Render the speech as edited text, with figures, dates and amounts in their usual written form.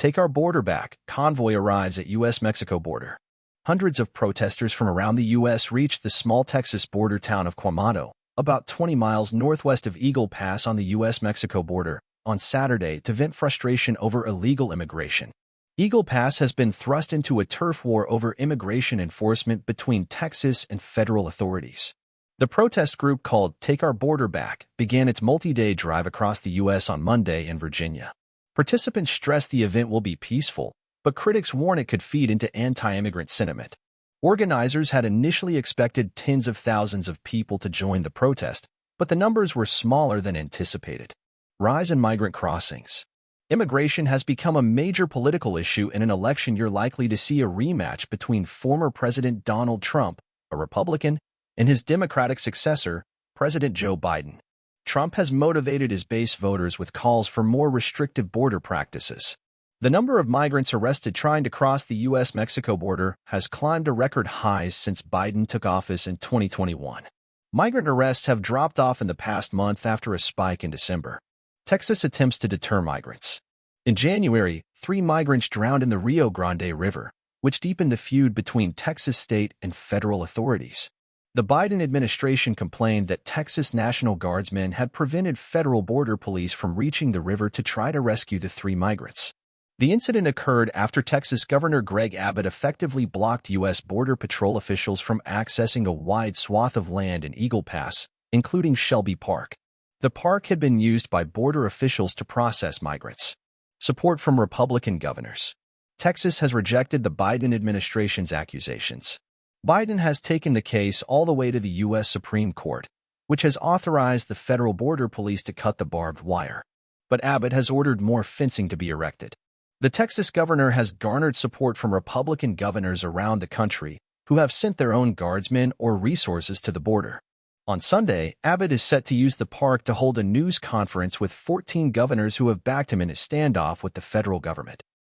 Take our border back. Convoy arrives at U.S.-Mexico border. Hundreds of protesters from around the U.S. reached the small Texas border town of Quemado, about 20 miles northwest of Eagle Pass on the U.S.-Mexico border, on Saturday to vent frustration over illegal immigration. Eagle Pass has been thrust into a turf war over immigration enforcement between Texas and federal authorities. The protest group called Take Our Border Back began its multi-day drive across the U.S. on Monday in Virginia. Participants stressed the event will be peaceful, but critics warn it could feed into anti-immigrant sentiment. Organizers had initially expected tens of thousands of people to join the protest, but the numbers were smaller than anticipated. Rise in migrant crossings. Immigration has become a major political issue in an election year likely to see a rematch between former President Donald Trump, a Republican, and his Democratic successor, President Joe Biden. Trump has motivated his base voters with calls for more restrictive border practices. The number of migrants arrested trying to cross the U.S.-Mexico border has climbed to record highs since Biden took office in 2021. Migrant arrests have dropped off in the past month after a spike in December. Texas attempts to deter migrants. In January, 3 migrants drowned in the Rio Grande River, which deepened the feud between Texas state and federal authorities. The Biden administration complained that Texas National Guardsmen had prevented federal border police from reaching the river to try to rescue the 3 migrants. The incident occurred after Texas Governor Greg Abbott effectively blocked U.S. Border Patrol officials from accessing a wide swath of land in Eagle Pass, including Shelby Park. The park had been used by border officials to process migrants. Support from Republican governors. Texas has rejected the Biden administration's accusations. Biden has taken the case all the way to the U.S. Supreme Court, which has authorized the federal border police to cut the barbed wire. But Abbott has ordered more fencing to be erected. The Texas governor has garnered support from Republican governors around the country who have sent their own guardsmen or resources to the border. On Sunday, Abbott is set to use the park to hold a news conference with 14 governors who have backed him in his standoff with the federal government.